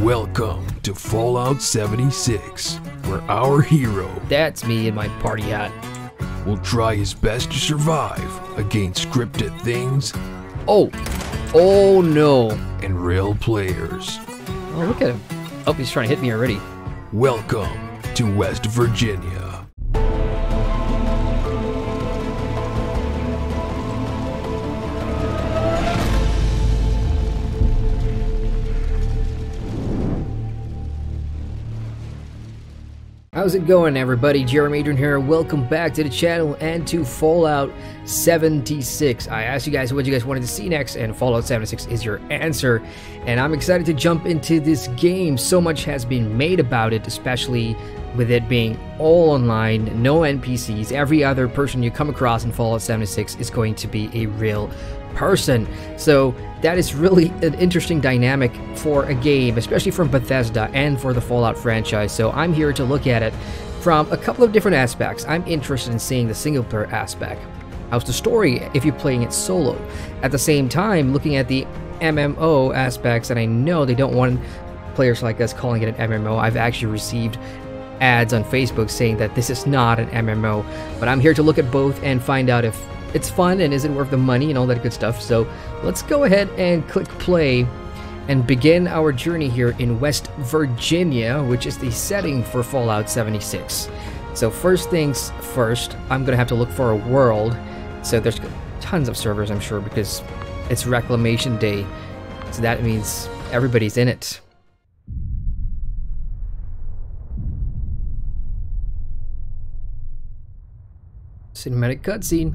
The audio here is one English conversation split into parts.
Welcome to Fallout 76, where our hero, That's me in my party hat. will try his best to survive against scripted things Oh no. and real players. Oh, look at him. Oh, he's trying to hit me already. Welcome to West Virginia. How's it going, everybody? Adrian here. Welcome back to the channel and to Fallout 76. I asked you guys what you guys wanted to see next, and Fallout 76 is your answer. And I'm excited to jump into this game. So much has been made about it, especially with it being all online, no NPCs. Every other person you come across in Fallout 76 is going to be a real person. So that is really an interesting dynamic for a game, especially from Bethesda and for the Fallout franchise. So I'm here to look at it from a couple of different aspects. I'm interested in seeing the single player aspect. How's the story if you're playing it solo? At the same time, looking at the MMO aspects, and I know they don't want players like us calling it an MMO. I've actually received ads on Facebook saying that this is not an MMO, but I'm here to look at both and find out if it's fun and is it worth the money and all that good stuff. So let's go ahead and click play and begin our journey here in West Virginia, which is the setting for Fallout 76. So first things first, I'm gonna have to look for a world. So there's tons of servers, I'm sure, because it's Reclamation Day, so that means everybody's in it. Cinematic cutscene.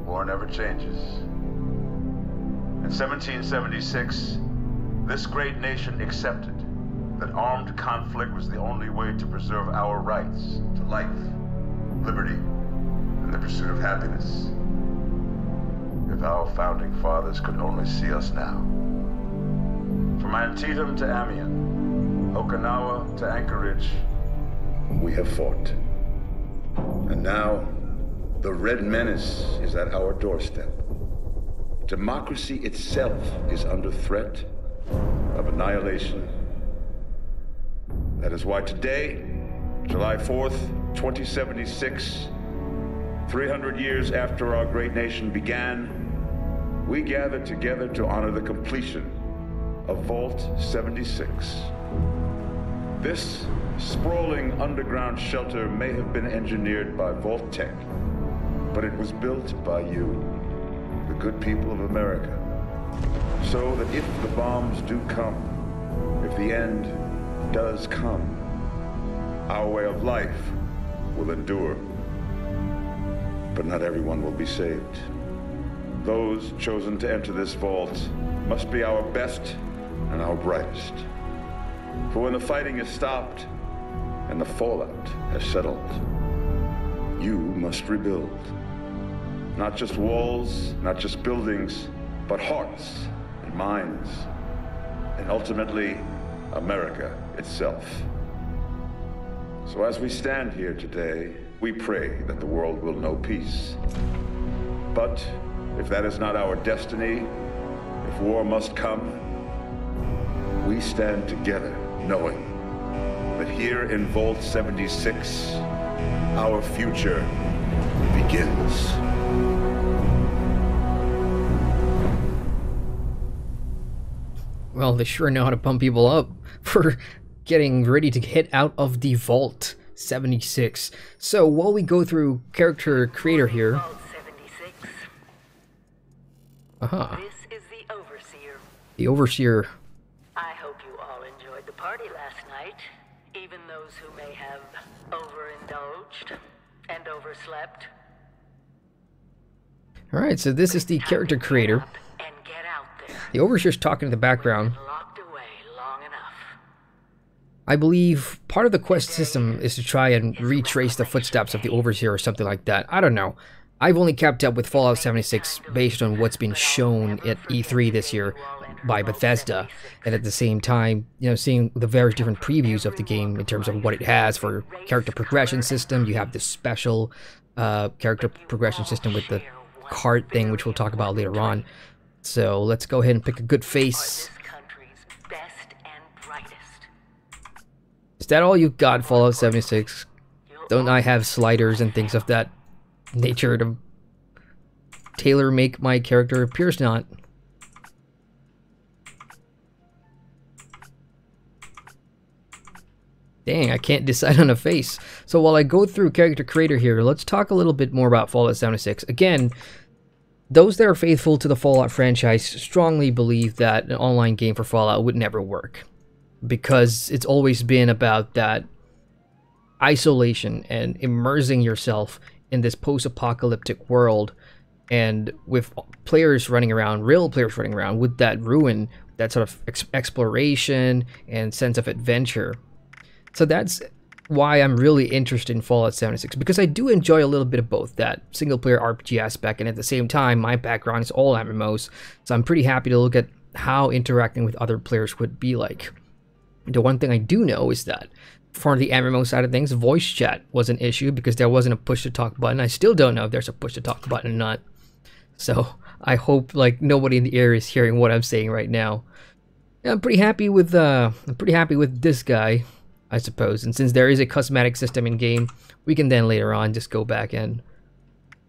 War never changes. In 1776, this great nation accepted that armed conflict was the only way to preserve our rights to life, liberty, and the pursuit of happiness. If our founding fathers could only see us now. From Antietam to Amiens, Okinawa to Anchorage, we have fought. And now, the Red Menace is at our doorstep. Democracy itself is under threat of annihilation. That is why today, July 4th, 2076, 300 years after our great nation began, we gather together to honor the completion of Vault 76. This sprawling underground shelter may have been engineered by Vault Tech, but it was built by you, the good people of America, so that if the bombs do come, if the end does come, our way of life will endure. But not everyone will be saved. Those chosen to enter this vault must be our best and our brightest. For when the fighting is stopped and the fallout has settled, you must rebuild. Not just walls, not just buildings, but hearts and minds, and ultimately, America itself. So as we stand here today, we pray that the world will know peace. But if that is not our destiny, if war must come, we stand together knowing that here in Vault 76, our future begins. Well, they sure know how to pump people up for getting ready to get out of the Vault 76. So while we go through character creator here. Vault 76. This is the Overseer. The Overseer. I hope you all enjoyed the party last night, even those who may have overindulged and overslept. Alright, so this is the character creator. And get out there. The Overseer's talking in the background. Locked away long enough. I believe part of the quest system is to try and retrace the footsteps of the Overseer or something like that. I don't know. I've only kept up with Fallout 76 based on what's been shown at E3 this year. by Bethesda, and at the same time, you know, seeing the various different previews of the game in terms of what it has for character progression system. You have this special character progression system with the cart thing, which we'll talk about later on. So let's go ahead and pick a good face. Is that all you've got, Fallout 76? Don't I have sliders and things of that nature to tailor-make my character? Appears not. Dang, I can't decide on a face. So while I go through character creator here, let's talk a little bit more about Fallout 76. Again, those that are faithful to the Fallout franchise strongly believe that an online game for Fallout would never work, because it's always been about that isolation and immersing yourself in this post-apocalyptic world, and with players running around, real players running around with that ruin, that sort of exploration and sense of adventure. So that's why I'm really interested in Fallout 76, because I do enjoy a little bit of both that single-player RPG aspect, and at the same time, my background is all MMOs, so I'm pretty happy to look at how interacting with other players would be like. The one thing I do know is that for the MMO side of things, voice chat was an issue because there wasn't a push-to-talk button. I still don't know if there's a push-to-talk button or not. So I hope like nobody in the area is hearing what I'm saying right now. Yeah, I'm pretty happy with this guy, I suppose. And since there is a cosmetic system in game, we can then later on just go back and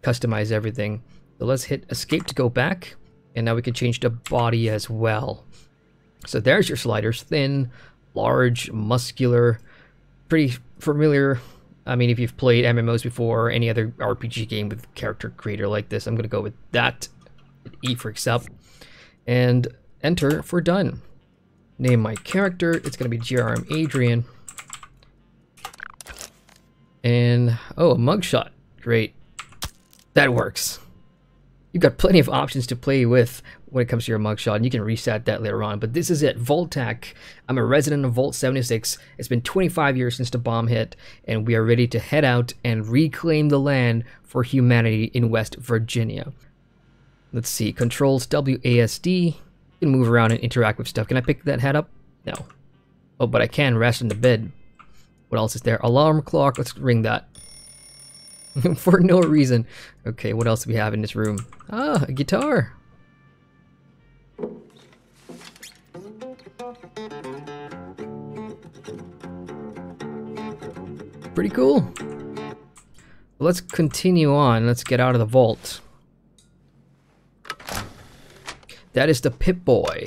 customize everything. So let's hit escape to go back, and now we can change the body as well. So there's your sliders: thin, large, muscular, pretty familiar. I mean, if you've played MMOs before or any other RPG game with character creator like this, I'm gonna go with that. E for accept, and enter for done. Name my character, it's gonna be GRM Adrian. And oh, a mugshot, great, that works. You've got plenty of options to play with when it comes to your mugshot, and you can reset that later on. But this is it, Vault-Tec. I'm a resident of Vault 76. It's been 25 years since the bomb hit, and we are ready to head out and reclaim the land for humanity in West Virginia. Let's see, controls WASD. You can move around and interact with stuff. Can I pick that head up? No. Oh, but I can rest in the bed. What else is there? Alarm clock, let's ring that. For no reason. Okay, what else do we have in this room? Ah, a guitar. Pretty cool. Let's continue on. Let's get out of the vault. That is the Pip-Boy.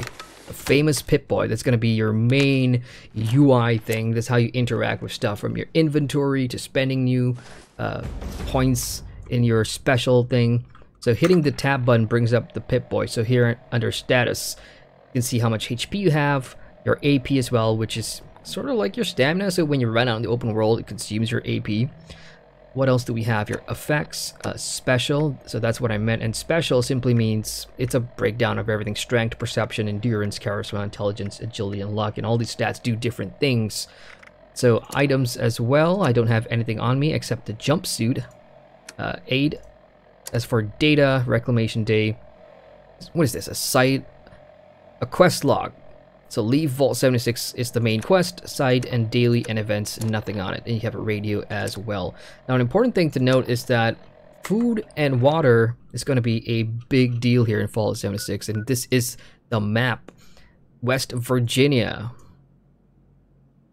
A famous Pip-Boy. That's going to be your main UI thing. That's how you interact with stuff, from your inventory to spending new points in your special thing. So hitting the tab button brings up the Pip-Boy. So here under status, you can see how much HP you have, your AP as well, which is sort of like your stamina. So when you run out in the open world, it consumes your AP. What else do we have? Your effects, special. So that's what I meant. And special simply means it's a breakdown of everything: strength, perception, endurance, charisma, intelligence, agility, and luck. And all these stats do different things. So items as well. I don't have anything on me except the jumpsuit. Aid. As for data, reclamation day. What is this? A site? A quest log. So leave Vault 76 is the main quest, side and daily and events, nothing on it. And you have a radio as well. Now an important thing to note is that food and water is going to be a big deal here in Fallout 76. And this is the map. West Virginia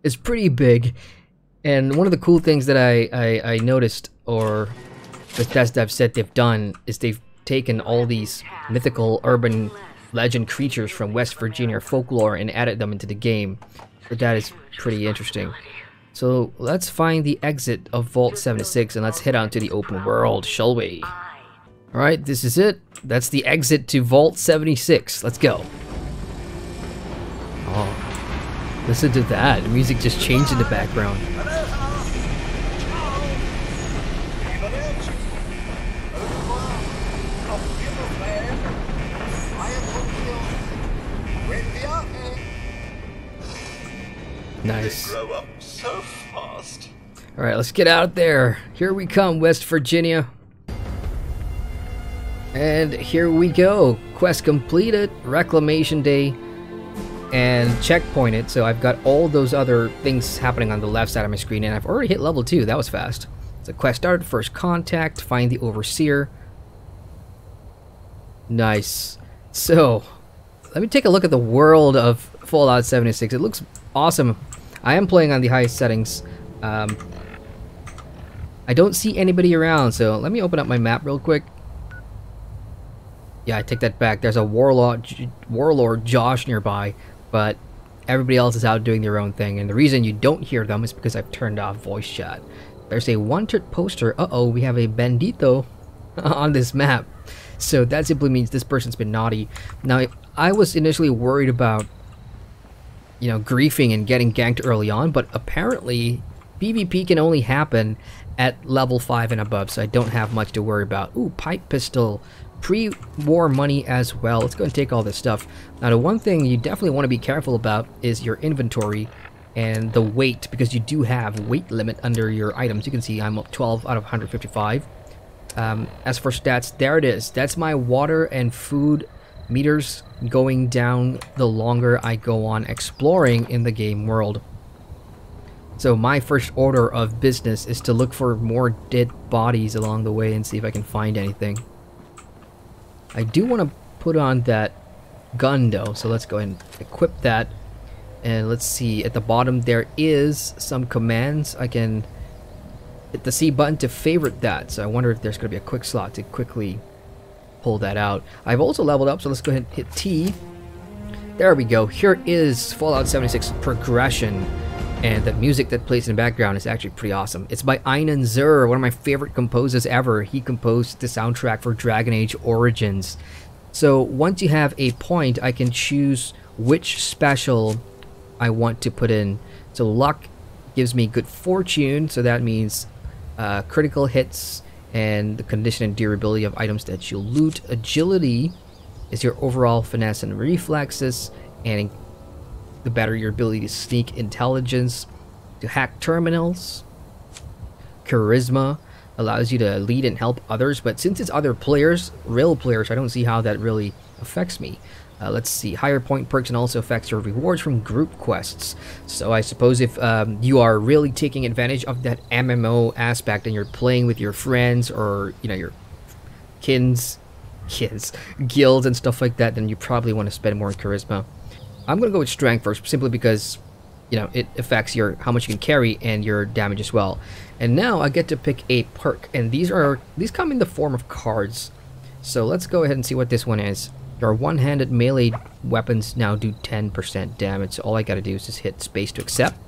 is pretty big. And one of the cool things that I noticed, or Bethesda have said they've done, is they've taken all these mythical urban legend creatures from West Virginia folklore and added them into the game. So that is pretty interesting. So let's find the exit of Vault 76 and let's head on to the open world, shall we? Alright, this is it. That's the exit to Vault 76. Let's go. Oh, listen to that. The music just changed in the background. Nice. Grow up so fast. All right, let's get out there. Here we come, West Virginia. And here we go. Quest completed. Reclamation day. and checkpoint it. So I've got all those other things happening on the left side of my screen, and I've already hit level 2. That was fast. So quest started, first contact, find the overseer. Nice. So let me take a look at the world of Fallout 76. It looks awesome. I am playing on the highest settings. I don't see anybody around, so let me open up my map real quick. Yeah, I take that back. There's a warlord Josh nearby, but everybody else is out doing their own thing, and the reason you don't hear them is because I've turned off voice chat. There's a wanted poster. Uh-oh, we have a bandito on this map. So that simply means this person's been naughty. Now, I was initially worried about, you know, griefing and getting ganked early on, but apparently PvP can only happen at level 5 and above, so I don't have much to worry about. Ooh, pipe pistol. Pre-war money as well. Let's go and take all this stuff. Now, the one thing you definitely want to be careful about is your inventory and the weight, because you do have weight limit under your items. You can see I'm up 12 out of 155. As for stats, there it is. That's my water and food meters going down the longer I go on exploring in the game world. So my first order of business is to look for more dead bodies along the way and see if I can find anything. I do want to put on that gun though, so let's go ahead and equip that. And let's see, at the bottom there is some commands. I can hit the C button to favorite that, so I wonder if there's going to be a quick slot to quickly pull that out. I've also leveled up, so let's go ahead and hit T. There we go. Here is Fallout 76 progression, and the music that plays in the background is actually pretty awesome. It's by Einan Zur, one of my favorite composers ever. He composed the soundtrack for Dragon Age Origins. So once you have a point, I can choose which special I want to put in. So luck gives me good fortune, so that means critical hits and the condition and durability of items that you loot. Agility is your overall finesse and reflexes, and the better your ability to sneak. Intelligence to hack terminals. Charisma allows you to lead and help others, but since it's other players, real players, I don't see how that really affects me. Let's see, higher point perks and also affects your rewards from group quests. So I suppose if you are really taking advantage of that MMO aspect and you're playing with your friends or, you know, your guilds and stuff like that, then you probably want to spend more on charisma. I'm gonna go with strength first, simply because, you know, it affects your how much you can carry and your damage as well. And now I get to pick a perk, and these come in the form of cards. So let's go ahead and see what this one is. Your one-handed melee weapons now do 10% damage. So all I gotta do is just hit space to accept.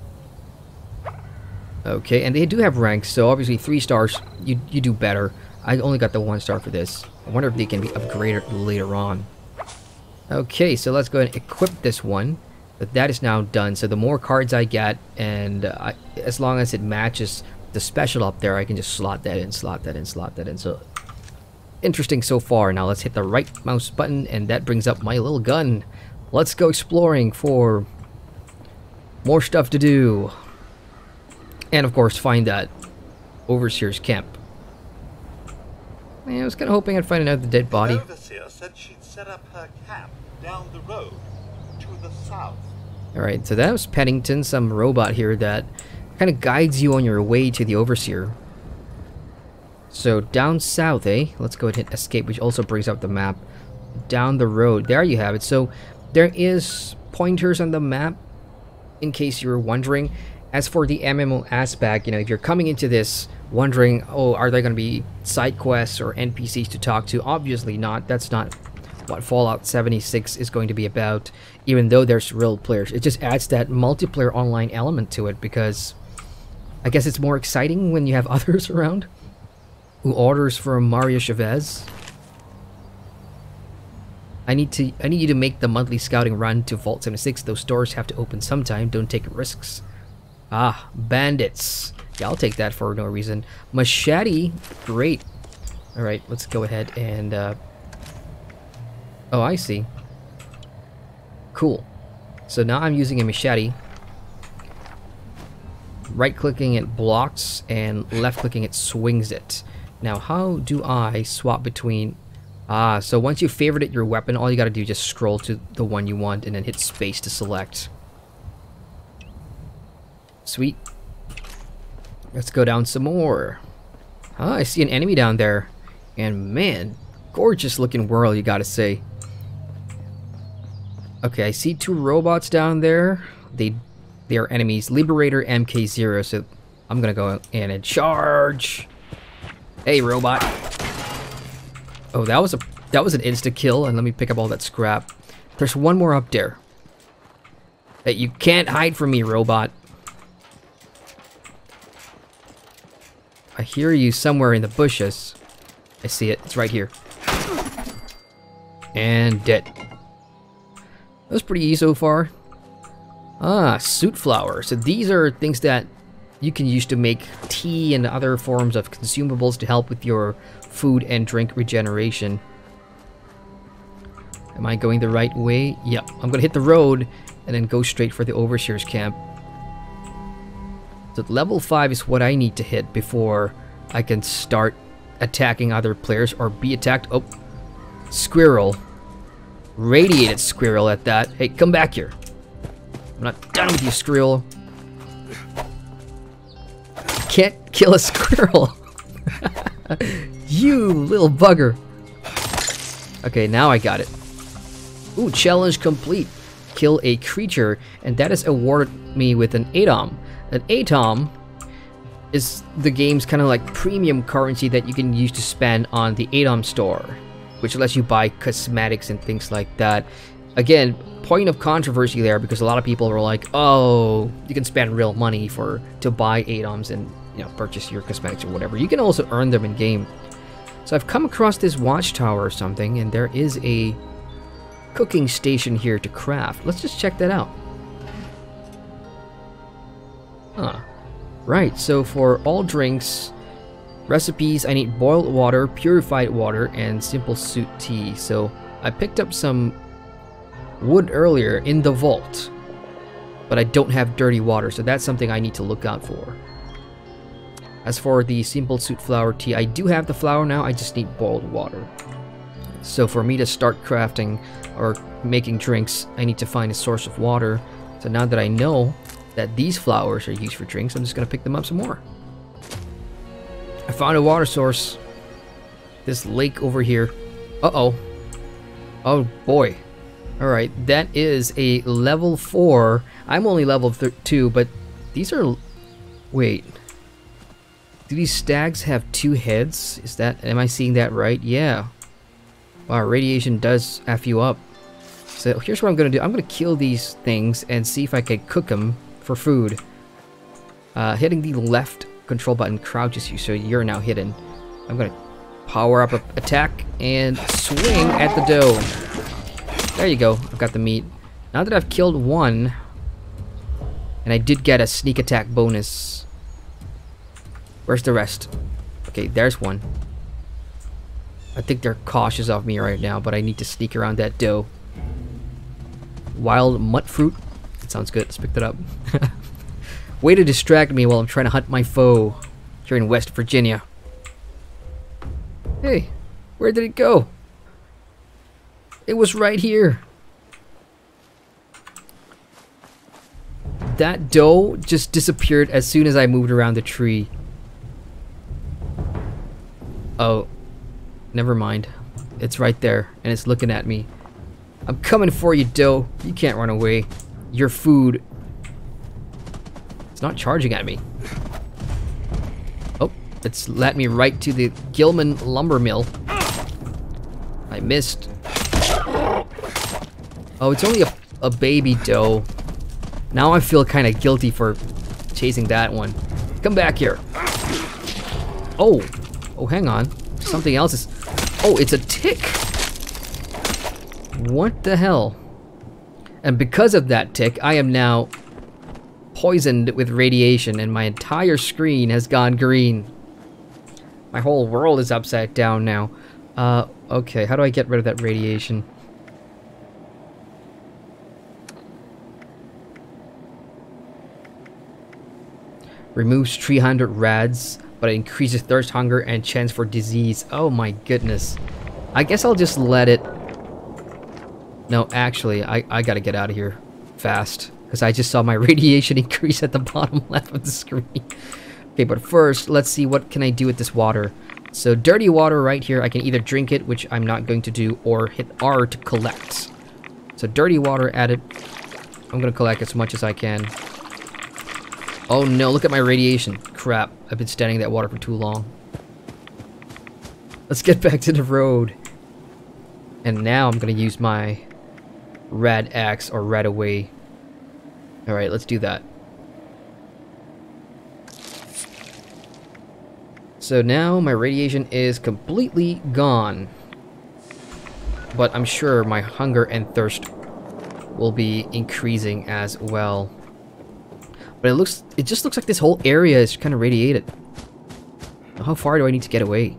Okay, and they do have ranks, so obviously 3 stars, you do better. I only got the 1 star for this. I wonder if they can be upgraded later on. Okay, so let's go ahead and equip this one. But that is now done, so the more cards I get, and as long as it matches the special up there, I can just slot that in, slot that in, slot that in. So interesting so far. Now let's hit the right mouse button, and that brings up my little gun. Let's go exploring for more stuff to do. And of course, find that overseer's camp. Man, I was kind of hoping I'd find another dead body. The overseer said she'd set up her camp down the road to the south. Alright, so that was Eddington, some robot here that kind of guides you on your way to the overseer. So down south, eh? Let's go ahead and hit escape, which also brings up the map. Down the road, there you have it. So there is pointers on the map, in case you were wondering. As for the MMO aspect, you know, if you're coming into this wondering, oh, are there going to be side quests or NPCs to talk to? Obviously not. That's not what Fallout 76 is going to be about, even though there's real players. It just adds that multiplayer online element to it, because I guess it's more exciting when you have others around. Who orders from Mario Chavez? I need you to make the monthly scouting run to Vault 76. Those doors have to open sometime. Don't take risks. Ah, bandits. Yeah, I'll take that for no reason. Machete, great. All right, let's go ahead and. Oh, I see. Cool. So now I'm using a machete. Right-clicking it blocks, and left-clicking it swings it. Now, how do I swap between Ah, so once you favorite your weapon, all you gotta do is just scroll to the one you want and then hit space to select. Sweet. Let's go down some more. Ah, I see an enemy down there. And man, gorgeous looking world, you gotta say. Okay, I see 2 robots down there. They are enemies. Liberator MK0, so I'm gonna go in and charge. Hey, robot. Oh, that was an insta kill, and let me pick up all that scrap. There's one more up there. Hey, you can't hide from me, robot. I hear you somewhere in the bushes. I see it. It's right here. And dead. That was pretty easy so far. Ah, suit flower. So these are things that you can use to make tea and other forms of consumables to help with your food and drink regeneration. Am I going the right way? Yep. I'm gonna hit the road and then go straight for the Overseer's camp. So level 5 is what I need to hit before I can start attacking other players or be attacked. Oh, squirrel. Radiated squirrel at that. Hey, come back here. I'm not done with you, squirrel. Can't kill a squirrel. You little bugger. Okay, now I got it. Ooh, challenge complete. Kill a creature, and that has awarded me with an atom. An atom is the game's kind of like premium currency that you can use to spend on the atom store, which lets you buy cosmetics and things like that. Again, point of controversy there because a lot of people are like, oh, you can spend real money to buy atoms and, you know, purchase your cosmetics or whatever. You can also earn them in game. So I've come across this watchtower or something, and there is a cooking station here to craft. Let's just check that out. Huh. Right, so for all drinks, recipes, I need boiled water, purified water, and simple suit tea. So I picked up some wood earlier in the vault, but I don't have dirty water, so that's something I need to look out for. As for the simple suit flower tea, I do have the flour now, I just need boiled water. So for me to start crafting or making drinks, I need to find a source of water. So now that I know that these flowers are used for drinks, I'm just gonna pick them up some more. I found a water source. This lake over here. Uh-oh. Oh boy. Alright, that is a level 4. I'm only level 2, but these are... Wait. Do these stags have 2 heads? Is that... Am I seeing that right? Yeah. Wow, radiation does F you up. So here's what I'm gonna do. I'm gonna kill these things and see if I can cook them for food. Hitting the left control button crouches you, so you're now hidden. I'm gonna power up an attack and swing at the dough. There you go. I've got the meat. Now that I've killed one, and I did get a sneak attack bonus. Where's the rest? Okay, there's one. I think they're cautious of me right now, but I need to sneak around that dough. Wild mutt fruit. That sounds good. Let's pick that up. Way to distract me while I'm trying to hunt my foe here in West Virginia. Hey, where did it go? It was right here. That doe just disappeared as soon as I moved around the tree. Oh, never mind. It's right there, and it's looking at me. I'm coming for you, doe. You can't run away. Your food. It's not charging at me. Oh, it's led me right to the Gilman lumber mill. I missed. Oh, it's only a baby doe. Now I feel kind of guilty for chasing that one. Come back here. Oh. Oh, hang on. Something else is... Oh, it's a tick. What the hell? And because of that tick, I am now poisoned with radiation and my entire screen has gone green. My whole world is upside down now. Okay, how do I get rid of that radiation? Removes 300 rads, but it increases thirst, hunger, and chance for disease. Oh my goodness. I guess I'll just let it... No, actually, I gotta get out of here fast. Because I just saw my radiation increase at the bottom left of the screen. Okay, but first, let's see what can I do with this water. So, dirty water right here. I can either drink it, which I'm not going to do, or hit R to collect. So, dirty water added. I'm gonna collect as much as I can. Oh no, look at my radiation. Crap, I've been standing in that water for too long. Let's get back to the road. And now I'm gonna use my red axe or red away. Alright, let's do that. So now my radiation is completely gone. But I'm sure my hunger and thirst will be increasing as well. But it just looks like this whole area is kind of radiated. How far do I need to get away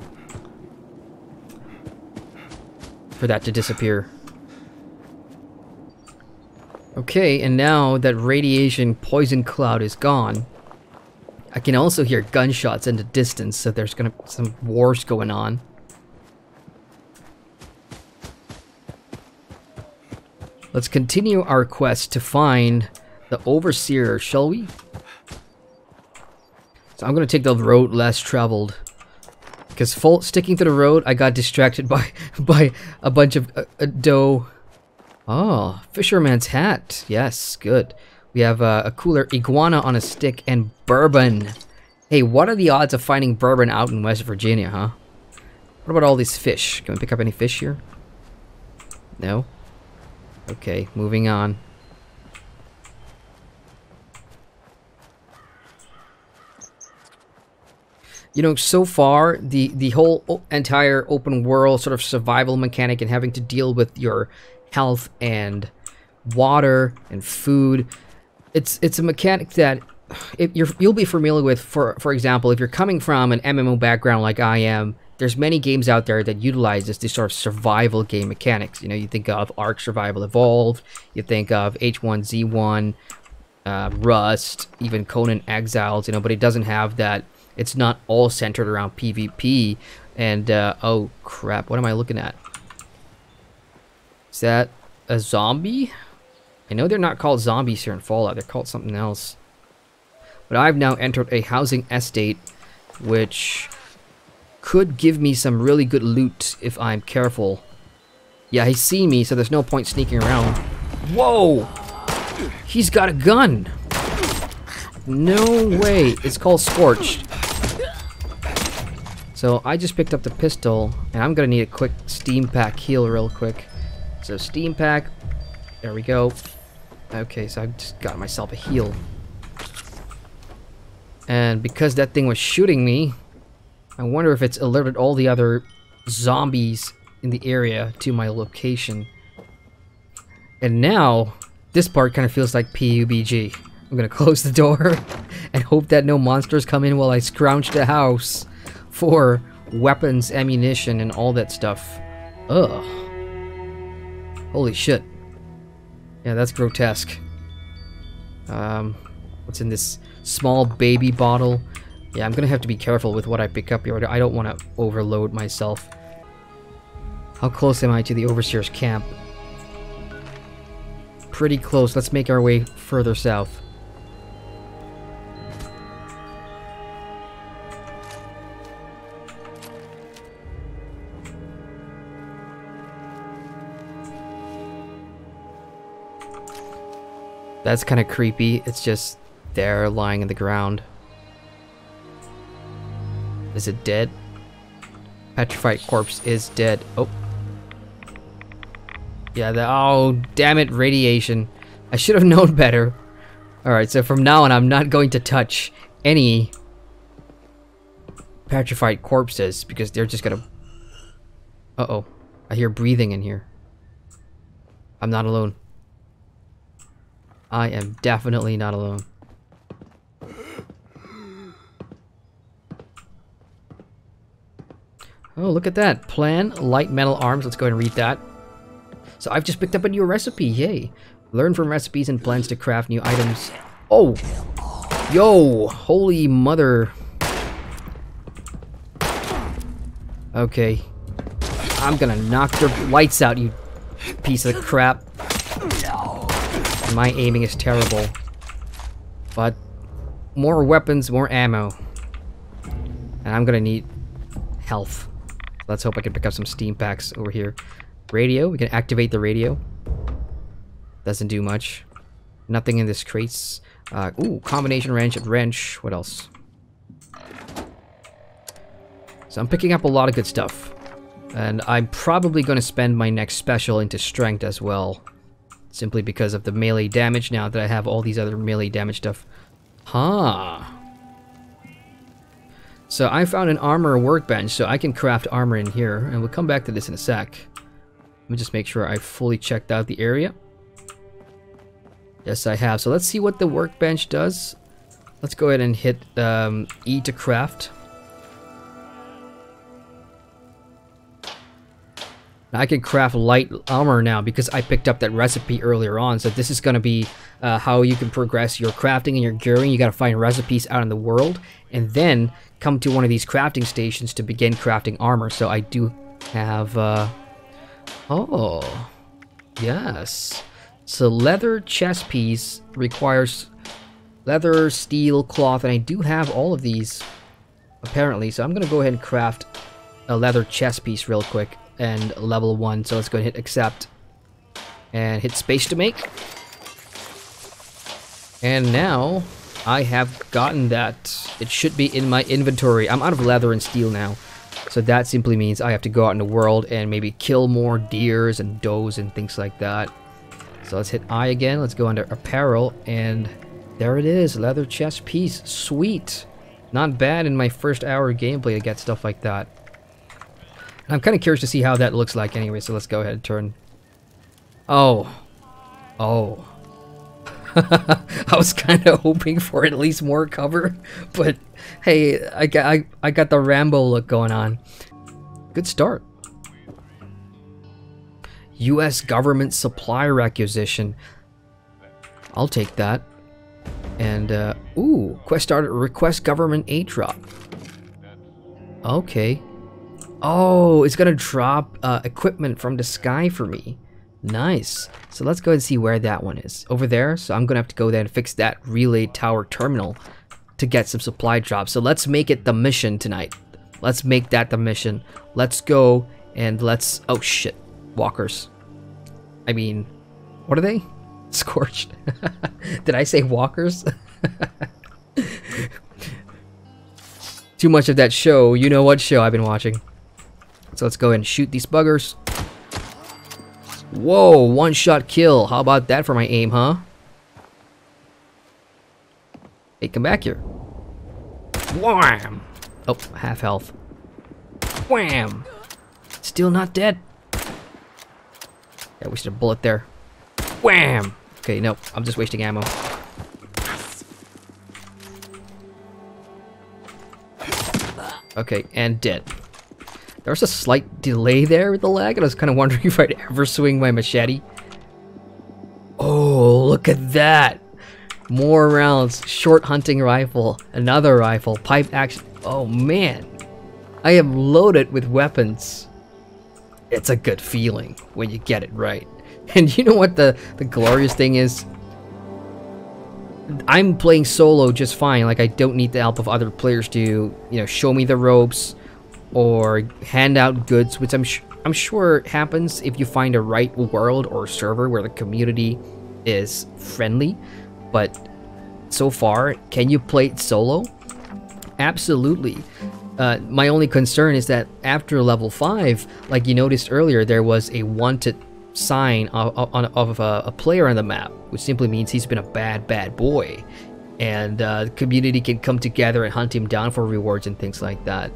for that to disappear? Okay, and now that radiation poison cloud is gone, I can also hear gunshots in the distance, so there's gonna be some wars going on. Let's continue our quest to find the Overseer, shall we? So I'm gonna take the road less traveled. Because sticking to the road, I got distracted by a bunch of dough. Oh, fisherman's hat. Yes, good. We have a cooler iguana on a stick and bourbon. Hey, what are the odds of finding bourbon out in West Virginia, huh? What about all these fish? Can we pick up any fish here? No? Okay, moving on. You know, so far, the whole entire open world sort of survival mechanic and having to deal with your health and water and food, it's a mechanic that you'll be familiar with. For example, if you're coming from an MMO background like I am, there's many games out there that utilize this sort of survival game mechanics. You know, you think of Ark Survival Evolved, you think of H1Z1, Rust, even Conan Exiles, you know, but it doesn't have that. It's not all centered around PvP. And, oh crap, what am I looking at? Is that a zombie? I know they're not called zombies here in Fallout, they're called something else. But I've now entered a housing estate, which could give me some really good loot if I'm careful. Yeah, he's seen me, so there's no point sneaking around. Whoa! He's got a gun! No way! It's called Scorched. So I just picked up the pistol, and I'm gonna need a quick steam pack heal real quick. So steam pack, there we go. Okay, so I just got myself a heal. And because that thing was shooting me, I wonder if it's alerted all the other zombies in the area to my location. And now, this part kind of feels like PUBG. I'm gonna close the door and hope that no monsters come in while I scrounge the house for weapons, ammunition, and all that stuff. Ugh. Holy shit. Yeah, that's grotesque. What's in this small baby bottle? Yeah, I'm gonna have to be careful with what I pick up here. I don't want to overload myself. How close am I to the Overseer's camp? Pretty close. Let's make our way further south. That's kind of creepy. It's just there, lying in the ground. Is it dead? Petrified corpse is dead. Oh. Yeah, oh, damn it, radiation. I should have known better. Alright, so from now on, I'm not going to touch any petrified corpses because they're just gonna... Uh-oh. I hear breathing in here. I'm not alone. I am definitely not alone. Oh, look at that. Plan light metal arms. Let's go ahead and read that. So I've just picked up a new recipe. Yay. Learn from recipes and plans to craft new items. Oh. Yo. Holy mother. Okay. I'm gonna knock your lights out, you piece of crap. My aiming is terrible. But more weapons, more ammo. And I'm gonna need health. Let's hope I can pick up some steam packs over here. Radio, we can activate the radio. Doesn't do much. Nothing in this crates. Ooh, combination wrench. What else? So I'm picking up a lot of good stuff. And I'm probably going to spend my next special into strength as well. Simply because of the melee damage now that I have all these other melee damage stuff. Huh. So I found an armor workbench, so I can craft armor in here. And we'll come back to this in a sec. Let me just make sure I fully checked out the area. Yes, I have. So let's see what the workbench does. Let's go ahead and hit E to craft. I can craft light armor now because I picked up that recipe earlier on. So this is going to be how you can progress your crafting and your gearing. You got to find recipes out in the world and then come to one of these crafting stations to begin crafting armor. So I do have... oh, yes. So leather chest piece requires leather, steel, cloth, and I do have all of these apparently. So I'm going to go ahead and craft a leather chest piece real quick. And level 1, so let's go ahead and hit accept and hit space to make. And now I have gotten that. It should be in my inventory. I'm out of leather and steel now, so that simply means I have to go out in the world and maybe kill more deers and does and things like that. So let's hit I again. Let's go under apparel, and there it is, leather chest piece. Sweet. Not bad in my first hour of gameplay to get stuff like that. I'm kind of curious to see how that looks like anyway, so let's go ahead and turn. Oh. Oh. I was kind of hoping for at least more cover, but hey, I got the Rambo look going on. Good start. U.S. government supply requisition. I'll take that. And, ooh, quest started, request government aid drop. Okay. Oh, it's gonna drop equipment from the sky for me. Nice. So let's go and see where that one is. Over there. So I'm gonna have to go there and fix that relay tower terminal to get some supply drops. So let's make it the mission tonight. Let's make that the mission. Let's go and let's... Oh shit. Walkers. I mean, what are they? Scorched. Did I say walkers? Too much of that show. You know what show I've been watching. So let's go ahead and shoot these buggers. Whoa, one-shot kill. How about that for my aim, huh? Hey, come back here. Wham! Oh, half health. Wham! Still not dead. Yeah, we should have bullet there. Wham! Okay, nope. I'm just wasting ammo. Okay, and dead. There was a slight delay there with the lag, and I was kind of wondering if I'd ever swing my machete. Oh, look at that! More rounds, short hunting rifle, another rifle, pipe action. Oh man, I am loaded with weapons. It's a good feeling when you get it right. And you know what the glorious thing is? I'm playing solo just fine. Like, I don't need the help of other players to, you know, show me the ropes or hand out goods, which I'm sure happens if you find a right world or server where the community is friendly. But so far, can you play it solo? Absolutely. My only concern is that after level 5, like you noticed earlier, there was a wanted sign of a player on the map, which simply means he's been a bad boy, and the community can come together and hunt him down for rewards and things like that.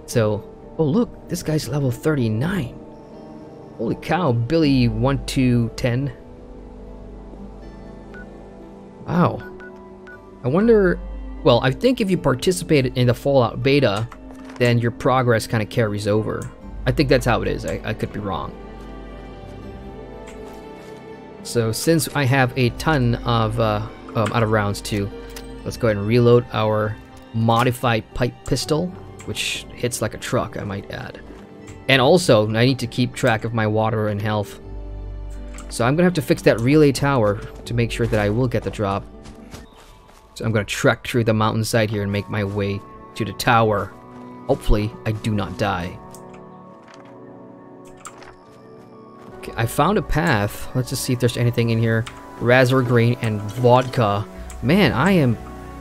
So, oh look, this guy's level 39. Holy cow, Billy 1210. Wow. I wonder, well, I think if you participated in the Fallout beta, then your progress kind of carries over. I think that's how it is. I could be wrong. So since I have a ton of out of rounds too, let's go ahead and reload our modified pipe pistol, which hits like a truck, I might add. And also, I need to keep track of my water and health. So I'm gonna have to fix that relay tower to make sure that I will get the drop. So I'm gonna trek through the mountainside here and make my way to the tower. Hopefully, I do not die. Okay, I found a path. Let's just see if there's anything in here. Raspberry grain and vodka. Man, I am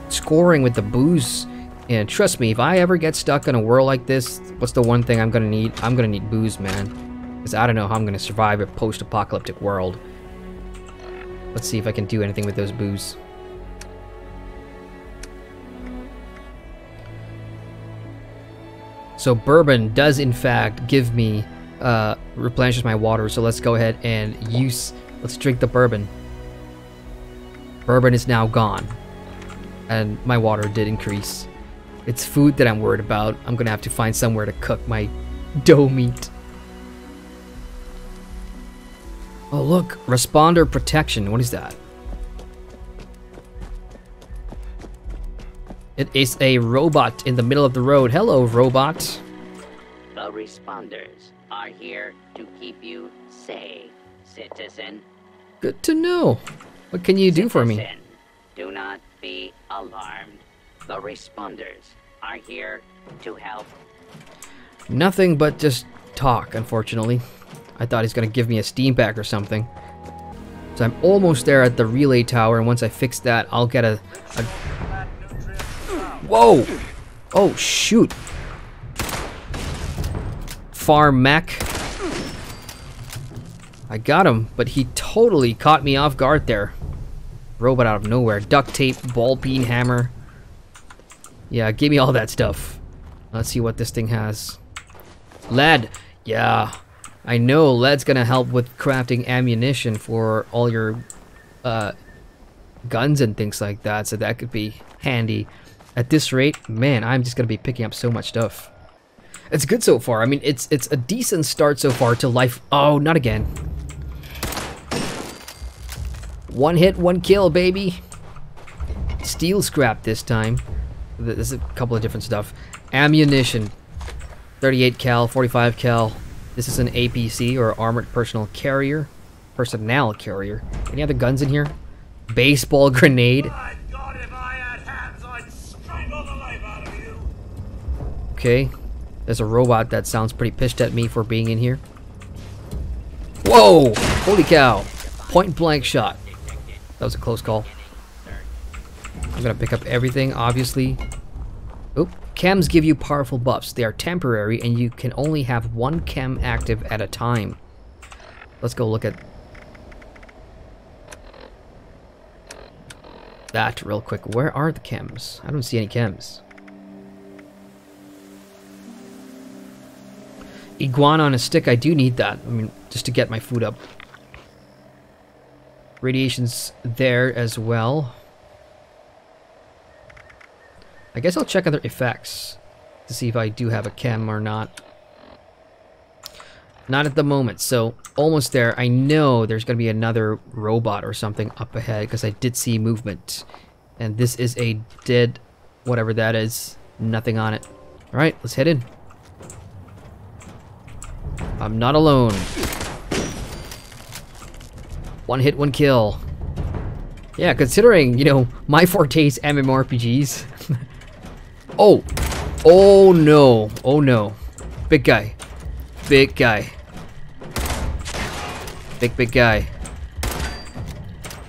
scoring with the booze. And trust me, if I ever get stuck in a world like this, what's the one thing I'm gonna need? I'm gonna need booze, man. Because I don't know how I'm gonna survive a post-apocalyptic world. Let's see if I can do anything with those booze. So bourbon does in fact give me, replenishes my water, so let's go ahead and let's drink the bourbon. Bourbon is now gone. And my water did increase. It's food that I'm worried about. I'm gonna have to find somewhere to cook my dough meat. Oh look, responder protection. What is that? It is a robot in the middle of the road. Hello, robot. The responders are here to keep you safe, citizen. Good to know. What can you do for me? Citizen, do not be alarmed. The responders are here to help. Nothing but just talk, unfortunately. I thought he's gonna give me a steam pack or something. So I'm almost there at the relay tower, and once I fix that, I'll get a... Whoa! Oh, shoot. Farm mech. I got him, but he totally caught me off guard there. Robot out of nowhere. Duct tape, ball peen hammer. Yeah, give me all that stuff. Let's see what this thing has. Lead. Yeah, I know lead's gonna help with crafting ammunition for all your guns and things like that, so that could be handy. At this rate, man, I'm just gonna be picking up so much stuff. It's good so far. I mean, it's a decent start so far to life. Oh, not again. One hit, one kill, baby. Steel scrap this time. There's a couple of different stuff. Ammunition. 38 cal, 45 cal. This is an APC, or Armored Personnel Carrier. Personnel Carrier. Any other guns in here? Baseball grenade. My God, if I had hands, I'd strangle the life out of you. Okay. There's a robot that sounds pretty pissed at me for being in here. Whoa! Holy cow. Point blank shot. That was a close call. I'm gonna pick up everything, obviously. Oop. Chems give you powerful buffs. They are temporary, and you can only have one chem active at a time. Let's go look at that real quick. Where are the chems? I don't see any chems. Iguana on a stick, I do need that. I mean, just to get my food up. Radiation's there as well. I guess I'll check other effects to see if I do have a chem or not. Not at the moment, so almost there. I know there's going to be another robot or something up ahead because I did see movement. And this is a dead, whatever that is, nothing on it. Alright, let's head in. I'm not alone. One hit, one kill. Yeah, considering, you know, my forte is MMORPGs. Oh! Oh no. Oh no. Big guy. Big guy. Big guy.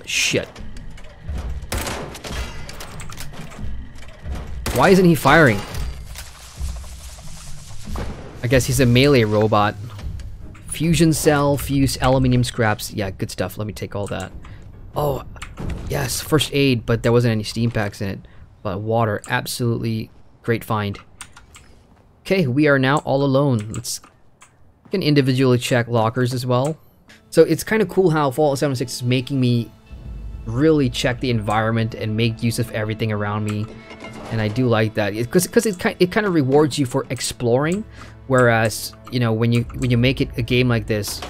Shit. Why isn't he firing? I guess he's a melee robot. Fusion cell, fuse aluminium scraps. Yeah, good stuff. Let me take all that. Oh, yes, first aid, but there wasn't any steam packs in it. But water, absolutely great find. Okay, we are now all alone. Let's we can individually check lockers as well. So it's kind of cool how Fallout 76 is making me really check the environment and make use of everything around me. And I do like that because it kind of rewards you for exploring. Whereas, you know, when you make it a game like this,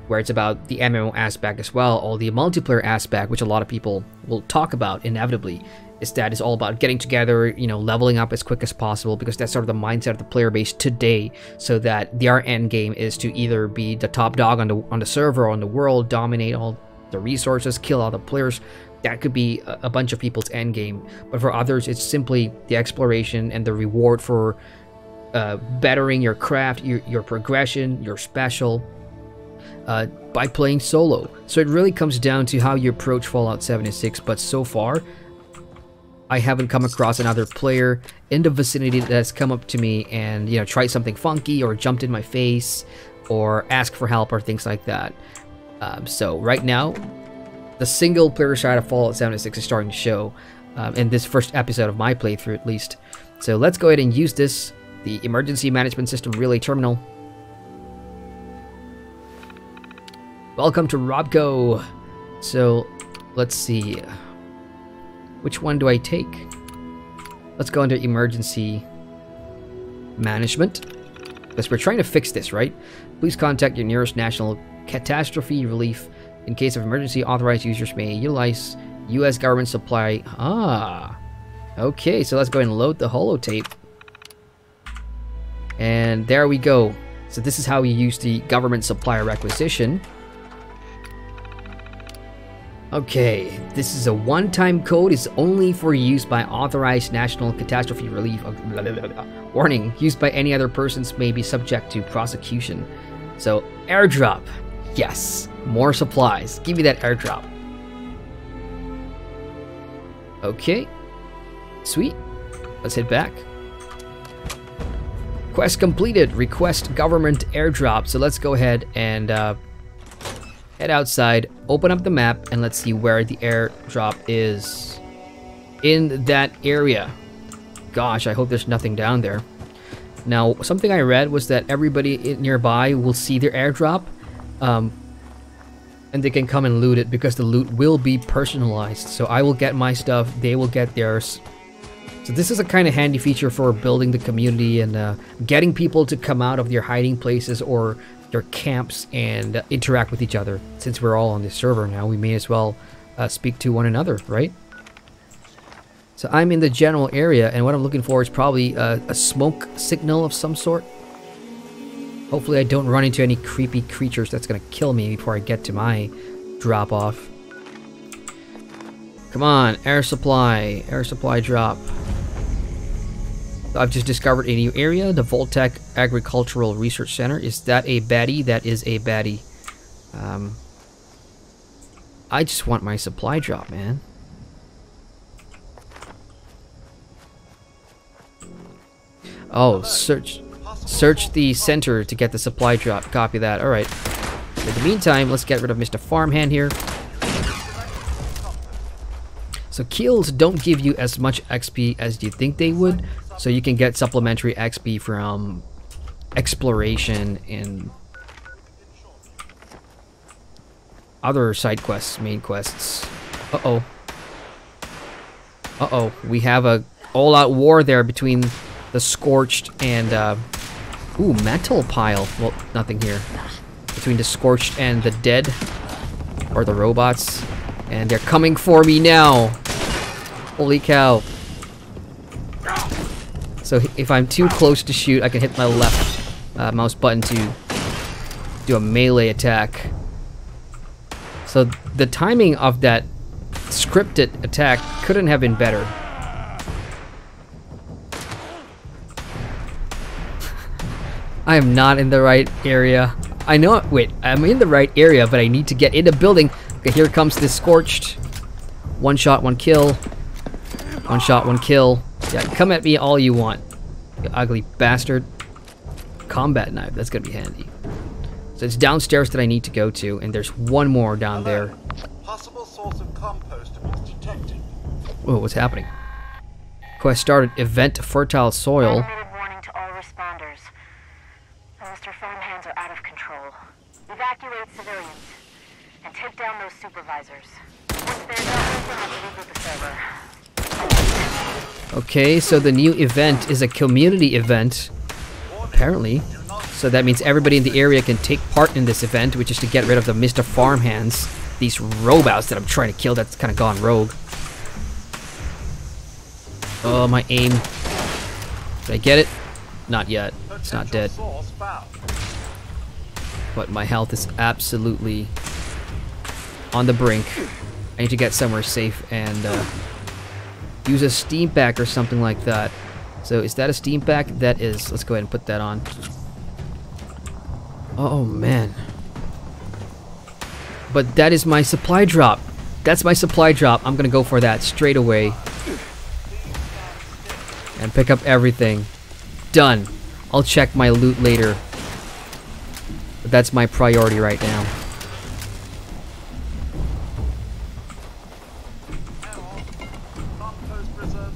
where it's about the MMO aspect as well, or the multiplayer aspect, which a lot of people will talk about inevitably. Is that it's all about getting together, you know, leveling up as quick as possible, because that's sort of the mindset of the player base today, so that their end game is to either be the top dog on the server or on the world, dominate all the resources, kill all the players. That could be a bunch of people's end game. But for others, it's simply the exploration and the reward for bettering your craft, your progression, your special, by playing solo. So it really comes down to how you approach Fallout 76, but so far I haven't come across another player in the vicinity that has come up to me and, you know, tried something funky or jumped in my face or asked for help or things like that. So right now, the single player side of Fallout 76 is starting to show in this first episode of my playthrough, at least. So let's go ahead and use this, the Emergency Management System Relay Terminal. Welcome to Robco. So let's see. Which one do I take? Let's go into Emergency Management, because we're trying to fix this, right? Please contact your nearest National Catastrophe Relief. In case of emergency, authorized users may utilize U.S. government supply. Okay, so let's go ahead and load the holotape. And there we go. So this is how you use the government supplier requisition. Okay, this is a one-time code. It's only for use by authorized National Catastrophe Relief. Warning, used by any other persons may be subject to prosecution. So, airdrop. Yes, more supplies. Give me that airdrop. Okay, sweet. Let's head back. Quest completed. Request government airdrop. So let's go ahead and head outside, open up the map, and let's see where the airdrop is in that area. Gosh, I hope there's nothing down there. Now, something I read was that everybody nearby will see their airdrop, and they can come and loot it, because the loot will be personalized. So I will get my stuff, they will get theirs. So this is a kind of handy feature for building the community and getting people to come out of their hiding places or their camps and interact with each other. Since we're all on this server now, we may as well speak to one another, right? So I'm in the general area, and what I'm looking for is probably a smoke signal of some sort. Hopefully I don't run into any creepy creatures that's gonna kill me before I get to my drop-off. Come on, air supply drop. I've just discovered a new area, the Voltec Agricultural Research Center. Is that a baddie? That is a baddie. I just want my supply drop, man. Oh, search the center to get the supply drop. Copy that. All right. In the meantime, let's get rid of Mr. Farmhand here. So kills don't give you as much XP as you think they would. So you can get supplementary XP from exploration and other side quests, main quests. Uh-oh. Uh-oh. We have a all-out war there between the Scorched and, ooh, metal pile. Well, nothing here. Between the Scorched and the Dead, or the robots. And they're coming for me now. Holy cow. So if I'm too close to shoot, I can hit my left mouse button to do a melee attack. So the timing of that scripted attack couldn't have been better. I am not in the right area. I know, wait, I'm in the right area, but I need to get in the building. Okay, here comes this Scorched. One shot, one kill. One shot, one kill. Yeah, come at me all you want, you ugly bastard. Combat knife, that's gonna be handy. So it's downstairs that I need to go to, and there's one more down there. Possible source of compostables detected. Whoa, what's happening? Quest started. Event fertile soil. Automated warning to all responders. Mr. Farmhands are out of control. Evacuate civilians and take down those supervisors. Once they're done with them, I'll leave the server. Okay, so the new event is a community event, apparently. So that means everybody in the area can take part in this event, which is to get rid of the Mr. Farmhands, these robots that I'm trying to kill that's kind of gone rogue. Oh, my aim. Did I get it? Not yet. It's not dead. But my health is absolutely on the brink. I need to get somewhere safe and use a steam pack or something like that. So is that a steam pack? That is. Let's go ahead and put that on. Oh man. But that is my supply drop. That's my supply drop. I'm gonna go for that straight away. And pick up everything. Done. I'll check my loot later. But that's my priority right now.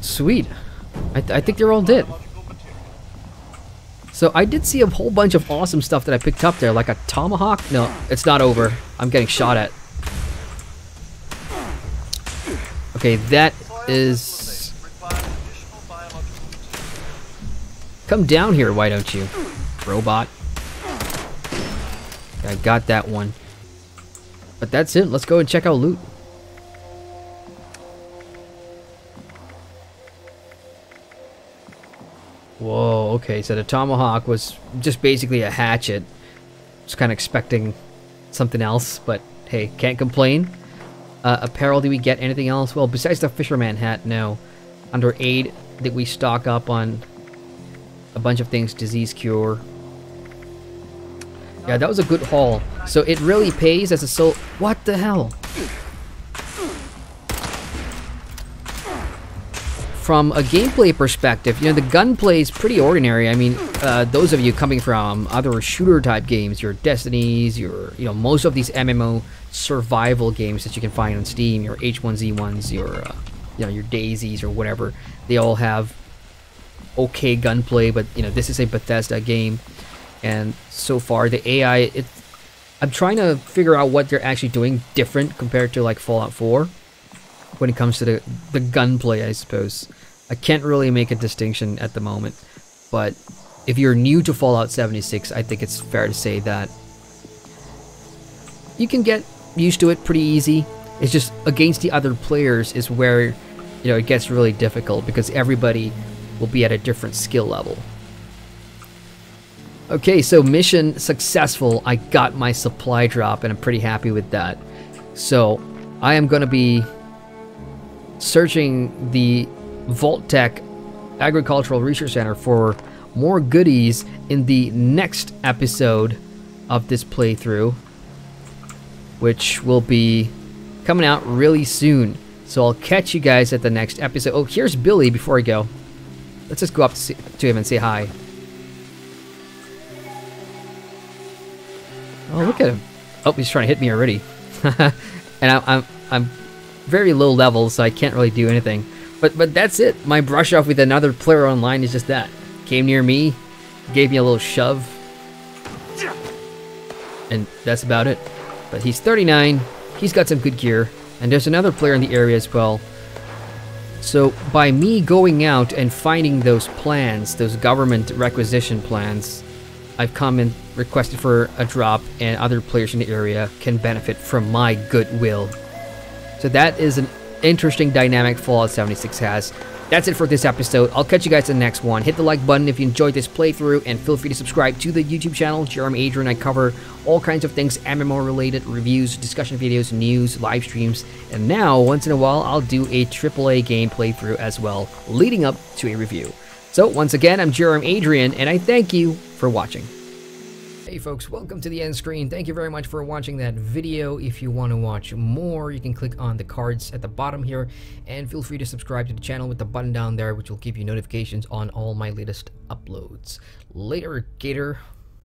Sweet. I think they're all dead. So I did see a whole bunch of awesome stuff that I picked up there, like a tomahawk. No, it's not over. I'm getting shot at. Okay, that is... Come down here, why don't you, robot? I got that one. But that's it. Let's go and check out loot. Whoa, okay, so the tomahawk was just basically a hatchet. Just kind of expecting something else, but hey, can't complain. Apparel, did we get anything else? Well, besides the fisherman hat, no. Under aid, did we stock up on a bunch of things? Disease cure. Yeah, that was a good haul. So it really pays as a soul. What the hell? From a gameplay perspective, you know, the gunplay is pretty ordinary. I mean, those of you coming from other shooter type games, your Destinies, your, you know, most of these MMO survival games that you can find on Steam, your H1Z1s, your, you know, your Daisies or whatever, they all have okay gunplay, but, you know, this is a Bethesda game. And so far, the AI, I'm trying to figure out what they're actually doing different compared to, like, Fallout 4 when it comes to the gunplay, I suppose. I can't really make a distinction at the moment, but if you're new to Fallout 76, I think it's fair to say that you can get used to it pretty easy. It's just against the other players is where, you know, it gets really difficult because everybody will be at a different skill level. Okay, so mission successful. I got my supply drop and I'm pretty happy with that. So I am going to be searching the Vault-Tec Agricultural Research Center for more goodies in the next episode of this playthrough, which will be coming out really soon. So I'll catch you guys at the next episode. Oh, here's Billy before I go. Let's just go up to him and say hi. Oh, look at him. Oh, he's trying to hit me already. And I'm very low level, so I can't really do anything. But that's it. My brush off with another player online is just that. Came near me, gave me a little shove, and that's about it. But he's 39, he's got some good gear, and there's another player in the area as well. So by me going out and finding those plans, those government requisition plans, I've come and requested for a drop, and other players in the area can benefit from my goodwill. So that is an interesting dynamic Fallout 76 has. That's it for this episode. I'll catch you guys in the next one. Hit the like button if you enjoyed this playthrough, and feel free to subscribe to the YouTube channel. I'm Adrian. I cover all kinds of things MMO related, reviews, discussion videos, news, live streams, and now once in a while I'll do a AAA game playthrough as well, leading up to a review. So once again, I'm Adrian, and I thank you for watching. Hey folks, welcome to the end screen. Thank you very much for watching that video. If you want to watch more, you can click on the cards at the bottom here, and feel free to subscribe to the channel with the button down there, which will give you notifications on all my latest uploads. Later, Gator.